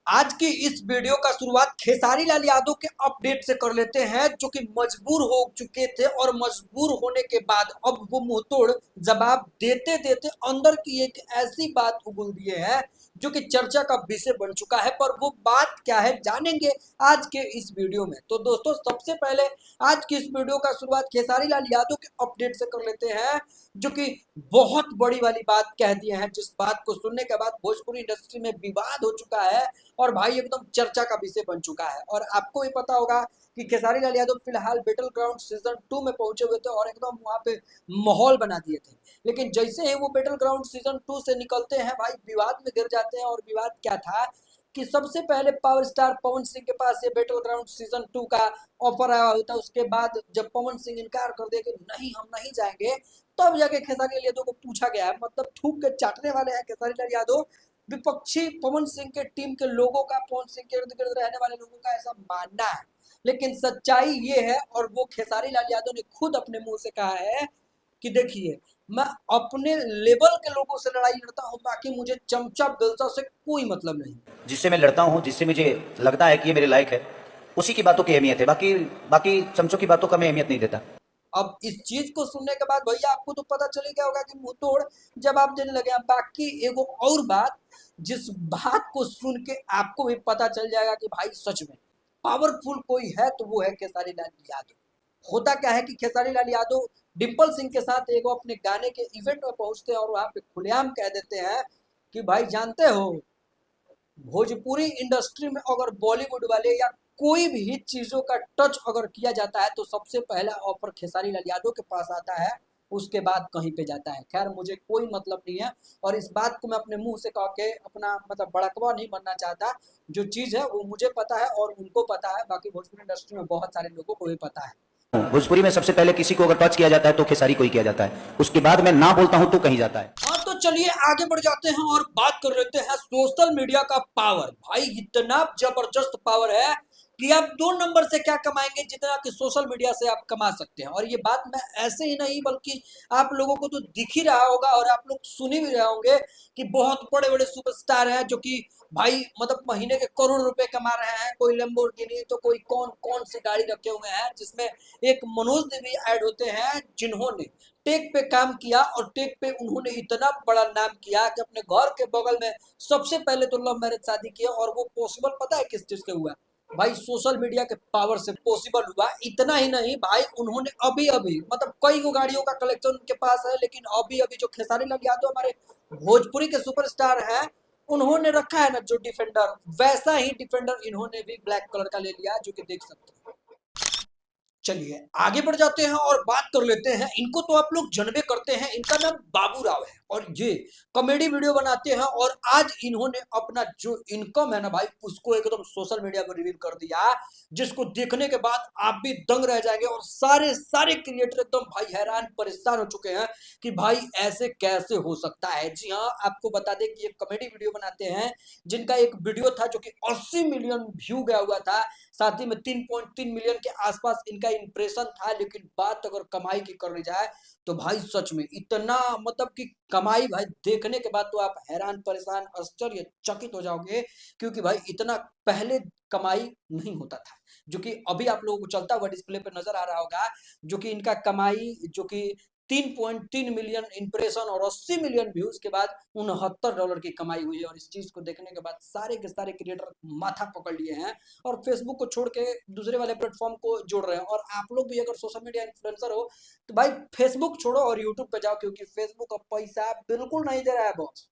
आज की इस वीडियो का शुरुआत खेसारी लाल यादव के अपडेट से कर लेते हैं, जो कि मजबूर हो चुके थे और मजबूर होने के बाद अब वो मुंहतोड़ जवाब देते देते अंदर की एक ऐसी बात उगल दिए हैं जो कि चर्चा का विषय बन चुका है। पर वो बात क्या है जानेंगे आज के इस वीडियो में। तो दोस्तों, सबसे पहले आज की इस वीडियो का शुरुआत खेसारी लाल यादव के अपडेट से कर लेते हैं, जो कि बहुत बड़ी वाली बात कह दिए हैं, जिस बात को सुनने के बाद भोजपुरी इंडस्ट्री में विवाद हो चुका है और भाई एकदम चर्चा का विषय बन चुका है। और आपको भी पता होगा कि खेसारी लाल यादव फिलहाल बैटल ग्राउंड सीजन 2 में पहुंचे हुए थे और एकदम वहां पे माहौल बना दिए थे। लेकिन जैसे ही वो बैटल ग्राउंड सीजन 2 से निकलते हैं भाई विवाद में गिर जाते हैं। और विवाद क्या था कि सबसे पहले पावर स्टार पवन सिंह के पास ये बैटल ग्राउंड सीजन 2 का ऑफर आया होता है। उसके बाद जब पवन सिंह इनकार कर दिया कि नहीं हम नहीं जाएंगे, तब जाके खेसारी लाल यादव को पूछा गया है। मतलब थूक के चाटने वाले हैं खेसारी लाल यादव। विपक्षी पवन सिंह के टीम के लोगों का, पवन सिंह के इर्द गिर्द रहने वाले लोगों का ऐसा मानना है। लेकिन सच्चाई ये है, और वो खेसारी लाल यादव ने खुद अपने मुंह से कहा है कि देखिए, मैं अपने लेवल के लोगों से लड़ाई लड़ता हूं, बाकी मुझे चमचा बेलचा से कोई मतलब नहीं। जिससे मैं लड़ता हूँ, जिससे मुझे लगता है कि ये मेरे लायक है, उसी की बातों की अहमियत है। बाकी बाकी चमचों की बातों का मैं अहमियत नहीं देता। अब इस चीज को सुनने के बाद भैया आपको तो पता चल गया होगा कि मुंह तोड़ जवाब देने लगे हैं। बाकी एगो और बात, जिस बात को सुन के आपको भी पता चल जाएगा कि भाई सच में पावरफुल कोई है तो वो है खेसारी लाल यादव। होता क्या है कि खेसारी लाल यादव डिम्पल सिंह के साथ एगो अपने गाने के इवेंट में पहुंचते हैं और वहां पे खुलेआम कह देते हैं कि भाई जानते हो, भोजपुरी इंडस्ट्री में अगर बॉलीवुड वाले या कोई भी चीजों का टच अगर किया जाता है तो सबसे पहला ऑफर खेसारी लाल यादव के पास आता है, उसके बाद कहीं पे जाता है। खैर मुझे कोई मतलब नहीं है और इस बात को मैं अपने मुंह से कह के अपना मतलब बड़कवा नहीं बनना चाहता। जो चीज है वो मुझे पता है और उनको पता है, बाकी भोजपुरी इंडस्ट्री में बहुत सारे लोगों को भी पता है। भोजपुरी में सबसे पहले किसी को अगर टच किया जाता है तो खेसारी को ही किया जाता है। उसके बाद मैं ना बोलता हूं तो कहीं जाता है। हाँ, तो चलिए आगे बढ़ जाते हैं और बात कर लेते हैं सोशल मीडिया का पावर। भाई इतना जबरदस्त पावर है कि आप 2 नंबर से क्या कमाएंगे जितना कि सोशल मीडिया से आप कमा सकते हैं। और ये बात मैं ऐसे ही नहीं बल्कि आप लोगों को तो दिख ही रहा होगा और आप लोग सुन ही भी रहे होंगे कि बहुत बड़े बड़े सुपरस्टार हैं जो कि भाई मतलब महीने के करोड़ रुपए कमा रहे हैं। कोई लैम्बोर्गिनी तो कोई कौन कौन सी गाड़ी रखे हुए हैं, जिसमें एक मनोज देवी ऐड होते हैं जिन्होंने टेक पे काम किया और टेक पे उन्होंने इतना बड़ा नाम किया कि अपने घर के बगल में सबसे पहले तो लव मैरिज शादी किया। और वो पॉसिबल पता है किस चीज से हुआ? भाई सोशल मीडिया के पावर से पॉसिबल हुआ। इतना ही नहीं भाई, उन्होंने अभी अभी मतलब कई गो गाड़ियों का कलेक्शन उनके पास है, लेकिन अभी अभी जो खेसारी लाल यादव हमारे भोजपुरी के सुपरस्टार हैं, उन्होंने रखा है ना जो डिफेंडर, वैसा ही डिफेंडर इन्होंने भी ब्लैक कलर का ले लिया, जो कि देख सकते हैं। चलिए आगे बढ़ जाते हैं और बात कर लेते हैं। इनको तो आप लोग जानबे करते हैं, इनका नाम बाबू राव है और ये कॉमेडी वीडियो बनाते हैं। और आज इन्होंने अपना जो इनकम है ना भाई, उसको एकदम सोशल मीडिया पर रिवील कर दिया, जिसको देखने के बाद आप भी दंग रह जाएंगे। और सारे सारे क्रिएटर एकदम भाई हैरान परेशान हो चुके हैं कि भाई ऐसे कैसे हो सकता है। जी हाँ, आपको बता दें कि ये कॉमेडी वीडियो बनाते हैं, जिनका एक वीडियो था जो कि 80 मिलियन व्यू गया हुआ था। साथ ही में 3.3 मिलियन के आसपास इनका इंप्रेशन था। लेकिन बात अगर कमाई की करनी जाए तो भाई सच में इतना मतलब कि कमाई भाई देखने के बाद तो आप हैरान परेशान आश्चर्यचकित हो जाओगे, क्योंकि भाई इतना पहले कमाई नहीं होता था। जो कि अभी आप लोगों को चलता हुआ डिस्प्ले पे नजर आ रहा होगा, जो कि इनका कमाई जो कि 3.3 मिलियन इंप्रेशन और 80 मिलियन व्यूज के बाद $69 की कमाई हुई है। और इस चीज को देखने के बाद सारे के सारे क्रिएटर माथा पकड़ लिए हैं और फेसबुक को छोड़ के दूसरे वाले प्लेटफॉर्म को जोड़ रहे हैं। और आप लोग भी अगर सोशल मीडिया इन्फ्लुएंसर हो तो भाई फेसबुक छोड़ो और यूट्यूब पे जाओ, क्योंकि फेसबुक अब पैसा बिल्कुल नहीं दे रहा है बॉस।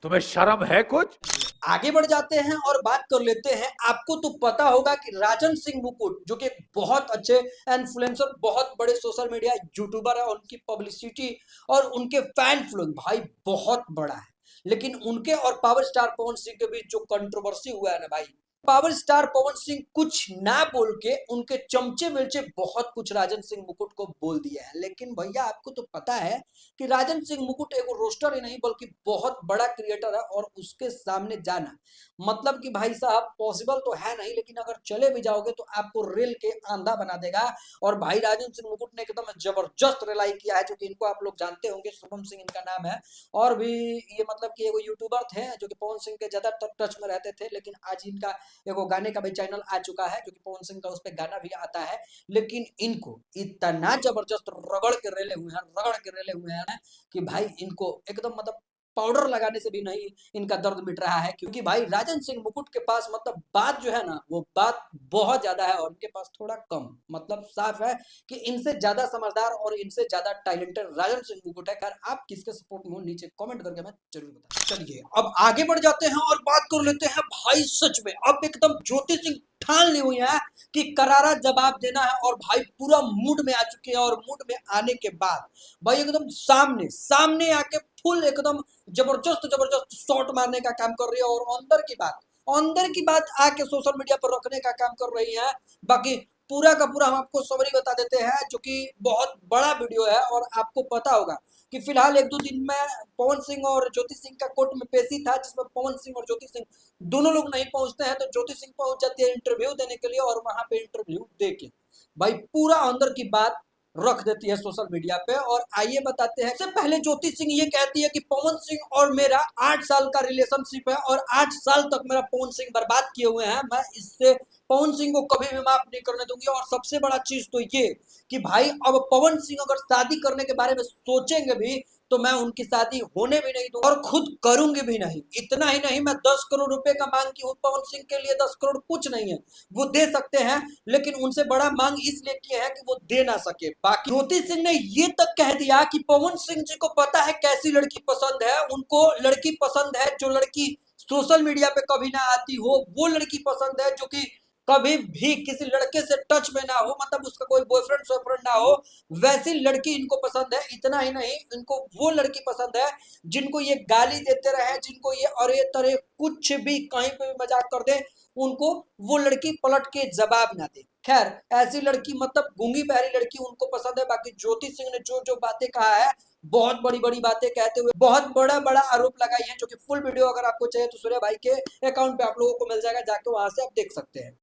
तुम्हें शर्म है कुछ? आगे बढ़ जाते हैं और बात कर लेते हैं। आपको तो पता होगा कि राजन सिंह मुकुट जो कि बहुत अच्छे इन्फ्लुएंसर, बहुत बड़े सोशल मीडिया यूट्यूबर है, उनकी पब्लिसिटी और उनके फैन फॉलोइंग भाई बहुत बड़ा है। लेकिन उनके और पावर स्टार पवन सिंह के बीच जो कंट्रोवर्सी हुआ है ना भाई, पावर स्टार पवन सिंह कुछ ना बोल के उनके चमचे मिर्चे बहुत कुछ राजन सिंह मुकुट को बोल दिया है। लेकिन भैया आपको तो पता है कि राजन सिंह मुकुट एक रोस्टर ही नहीं बल्कि बहुत बड़ा क्रिएटर है, और उसके सामने जाना मतलब कि भाई साहब पॉसिबल तो है नहीं, लेकिन अगर चले भी जाओगे तो आपको रेल के आंधा बना देगा। और भाई राजन सिंह मुकुट ने एकदम जबरदस्त रिलाई किया है, जो कि इनको आप लोग जानते होंगे, शुभम सिंह इनका नाम है। और भी ये मतलब कि एगो यूट्यूबर थे जो कि पवन सिंह के ज्यादा टच में रहते थे, लेकिन आज इनका एगो गाने का भी चैनल आ चुका है जो कि पवन सिंह का उस पर गाना भी आता है। लेकिन इनको इतना जबरदस्त रगड़ के रेले हुए हैं कि भाई इनको एकदम मतलब पाउडर लगाने से भी नहीं इनका दर्द मिट रहा है। क्योंकि भाई राजन सिंह मुकुट के पास मतलब बात जो है ना वो बात बहुत ज्यादा है, और इनके पास थोड़ा कम। मतलब साफ है कि इनसे ज्यादा समझदार और इनसे ज्यादा टैलेंटेड राजन सिंह मुकुट है। खैर आप किसके सपोर्ट में हो नीचे कमेंट करके मैं जरूर बता। चलिए अब आगे बढ़ जाते हैं और बात कर लेते हैं भाई सच में अब एकदम ज्योति सिंह ठान ली हुई है कि करारा जवाब देना है, और भाई पूरा मूड में आ चुके हैं। और मूड में आने के बाद भाई एकदम सामने सामने आके फुल एकदम जबरदस्त जबरदस्त शॉट मारने का काम कर रही है, और अंदर की बात आके सोशल मीडिया पर रखने का काम कर रही है। बाकी पूरा का पूरा हम आपको समरी बता देते हैं, जो कि बहुत बड़ा वीडियो है। और आपको पता होगा कि फिलहाल एक दो दिन में पवन सिंह और ज्योति सिंह का कोर्ट में पेशी था, जिसमें पवन सिंह और ज्योति सिंह दोनों लोग नहीं पहुंचते हैं, तो ज्योति सिंह पहुंच जाती है इंटरव्यू देने के लिए, और वहां पे इंटरव्यू दे के भाई पूरा अंदर की बात रख देती है सोशल मीडिया पे। और आइए बताते हैं, सबसे पहले ज्योति सिंह ये कहती है कि पवन सिंह और मेरा 8 साल का रिलेशनशिप है, और 8 साल तक मेरा पवन सिंह बर्बाद किए हुए हैं। मैं इससे पवन सिंह को कभी भी माफ नहीं करने दूंगी। और सबसे बड़ा चीज तो ये कि भाई अब पवन सिंह अगर शादी करने के बारे में सोचेंगे भी तो मैं उनकी शादी होने भी नहीं दूंगा, और खुद करूंगी भी नहीं। इतना ही नहीं, मैं 10 करोड़ रुपए का मांग की हूँ पवन सिंह के लिए। 10 करोड़ कुछ नहीं है, वो दे सकते हैं, लेकिन उनसे बड़ा मांग इसलिए किए हैं कि वो दे ना सके। बाकी ज्योति सिंह ने ये तक कह दिया कि पवन सिंह जी को पता है कैसी लड़की पसंद है। उनको लड़की पसंद है जो लड़की सोशल मीडिया पे कभी ना आती हो, वो लड़की पसंद है जो कि कभी भी किसी लड़के से टच में ना हो, मतलब उसका कोई बॉयफ्रेंड सॉयफ्रेंड ना हो, वैसी लड़की इनको पसंद है। इतना ही नहीं, इनको वो लड़की पसंद है जिनको ये गाली देते रहे, जिनको ये अरे तरे कुछ भी कहीं पे भी मजाक कर दे, उनको वो लड़की पलट के जवाब ना दे। खैर ऐसी लड़की मतलब गूंगी बहरी लड़की उनको पसंद है। बाकी ज्योति सिंह ने जो जो बातें कहा है, बहुत बड़ी बड़ी बातें कहते हुए बहुत बड़ा बड़ा आरोप लगाई है, जो कि फुल वीडियो अगर आपको चाहिए तो सूर्य भाई के अकाउंट पे आप लोगों को मिल जाएगा, जाके वहां से आप देख सकते हैं।